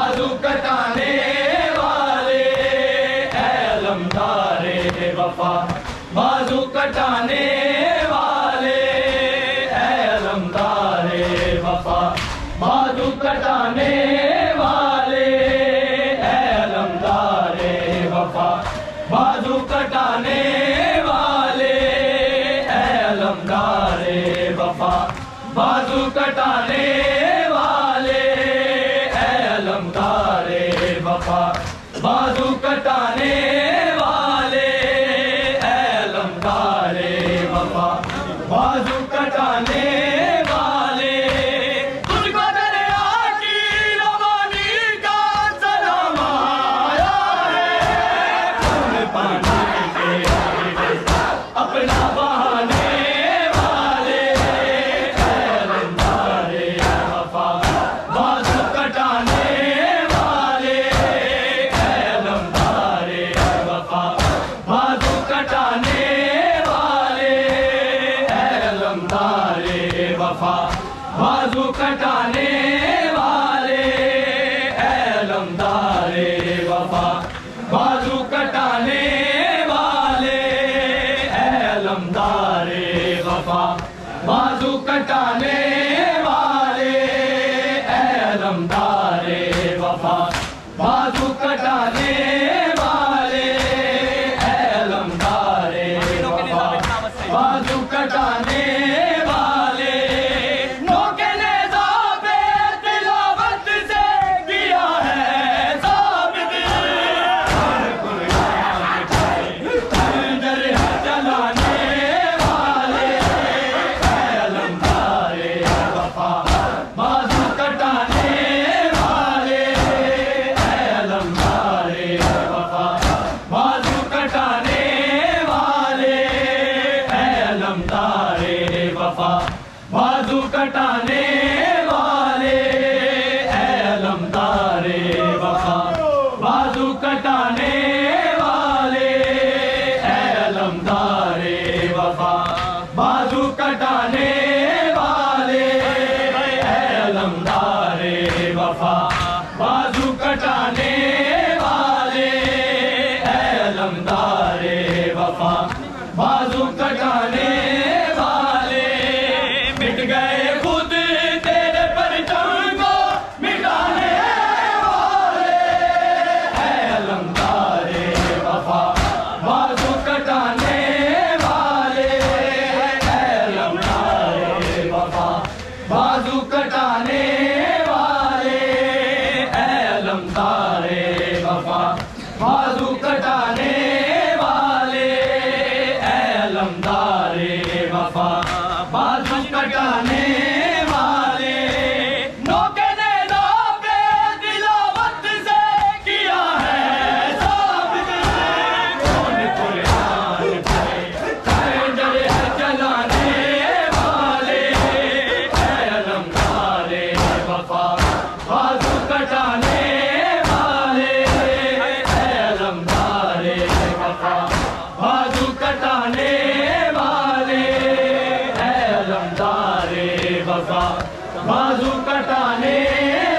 بازو کٹانے والے اے علمدار وفا بازو کٹانے والے اے علمدار وفا بازو کٹانے والے اے علمدار وفا بازو کٹانے والے اے علمدار وفا بازو کٹانے والے اے علمدار وفا بازو کٹانے والے اے علمدار وفا بازو کٹانے والے تجھ کو دریا کی روانی کا سلام آیا ہے خون پانی کے اپنا بہانے والے اے علمدار وفا بازو کٹانے والے اے علمدار وفا بازو کٹانے والے اے علمدار وفا بازو کٹانے والے اے علمدار وفا بازو کٹانے والے اے علمدار وفا بازو کٹانے والے اے علمدار وفا بازو کٹانے والے اے علمدار وفا بازو کٹانے والے نوکے نیزہ پہ تلاوت سے کیا ہے ثابت خنجر چلانے والے اے علمدار وفا بازو کٹانے والے اے علمدار وفا بازو کٹانے والے اے علمدار وفا بازو کٹانے والے اے علمدار وفا بازو کٹانے والے اے علمدار وفا بازو کٹانے والے اے علمدار وفا بازو کٹانے والے اے علمدار وفا بازو کٹانے والے مٹ گئے خود تیرے پرچم کو مٹانے والے اے علمدار وفا بازو کٹانے والے اے علمدار وفا بازو کٹانے والے اے علمدار وفا بازو کٹانے والے اے علمدار وفا بازو کٹانے والے نوکے نیزہ پہ تلاوت سے کیا ہے ثابت کون قرآن پہ خنجر چلانے والے اے علمدار وفا بازو کٹانے والے اے علمدار وفا بازو کٹانے والے اے علمدار وفا بازو کٹانے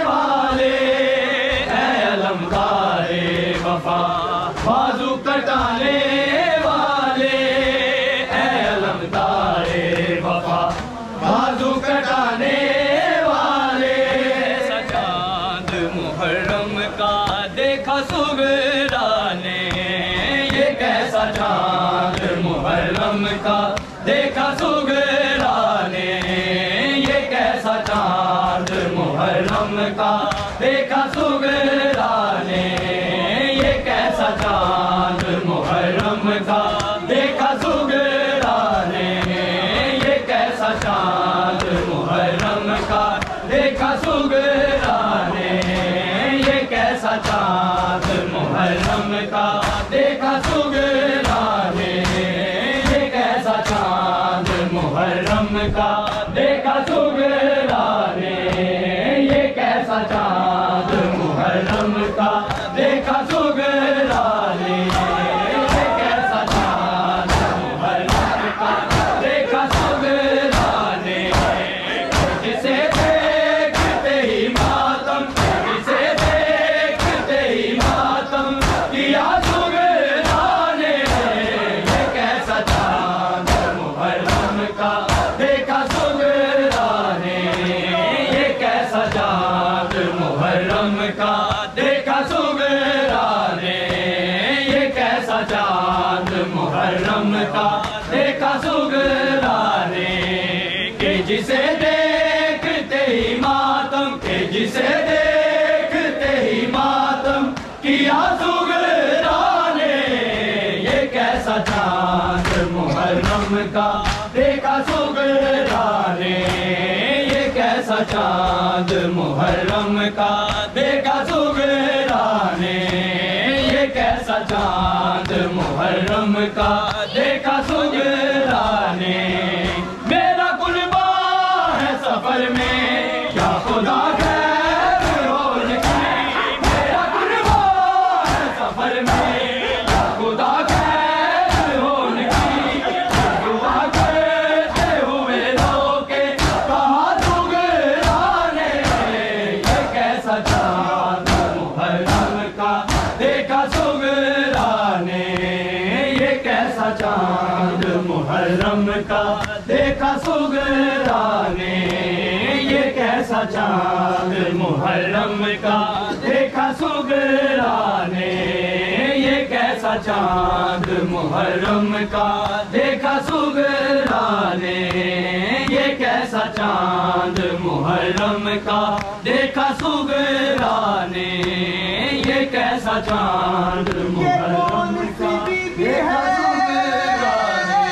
والے اے علمدار وفا بازو کٹانے والے اے علمدار وفا بازو کٹانے والے چاند محرم کا دیکھا سغرا نے یہ کیسا چاند محرم کا دیکھا سغرا نے یہ کیسا چاند محرم کا دیکھا سغرا نے یہ کیسا چاند محرم کا دیکھا سغرا نے یہ کیسا چاند محرم کا دیکھا سغرا نے یہ کیسا چاند محرم کا دیکھا سغرا نے یہ کیسا چاند محرم کا دیکھا سغرا نے یہ کیسا چاند محرم کا دیکھا سغرا نے یہ کیسا چاند محرم کا دیکھا سغرا نے جسے دیکھتے ہی ماتم جسے دیکھا سغرانے یہ کیسا چاند محرم کا دیکھا سغرانے کہ جسے دیکھتے ہی ماتم کہ جسے دیکھتے ہی ماتم کیا سغرانے یہ کیسا چاند محرم کا دیکھا سغرانے یہ کیسا چاند محرم کا دیکھا سغرانے یہ کیسا چاند محرم کا دیکھا سغرانے میرا قلبہ ہے سفر میں کیا خدا خیر ہو لکھے میرا قلبہ ہے سفر میں کیا خدا خیر ہو لکھی دعا کرتے ہوئے روکے کہا سغرانے یہ کیسا چاند محرم کا دیکھا سغرانے یہ کیسا چاند محرم کا دیکھا سغرانے یہ کیسا چاند محرم کا دیکھا سغرانے یہ کیسا چاند محرم کا دیکھا سغرانے یہ کیسا چاند محرم کا دیکھا سغرانے یہ کیسا چاند محرم کا دیکھا سغرانے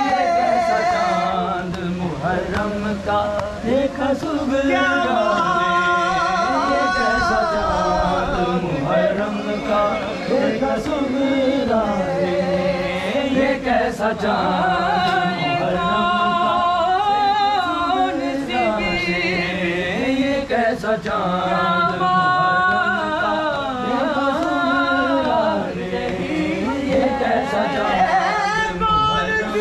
یہ کیسا چاند محرم کا دیکھا سغرانے یہ کیسا چاند محرم کا دیکھا سغرانے یہ کیسا چاند محرم یہ کیسا چاند محرم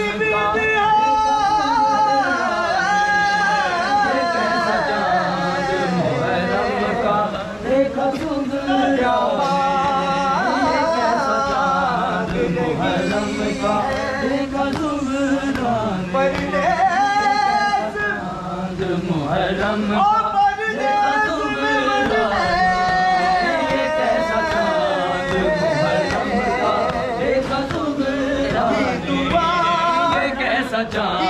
کا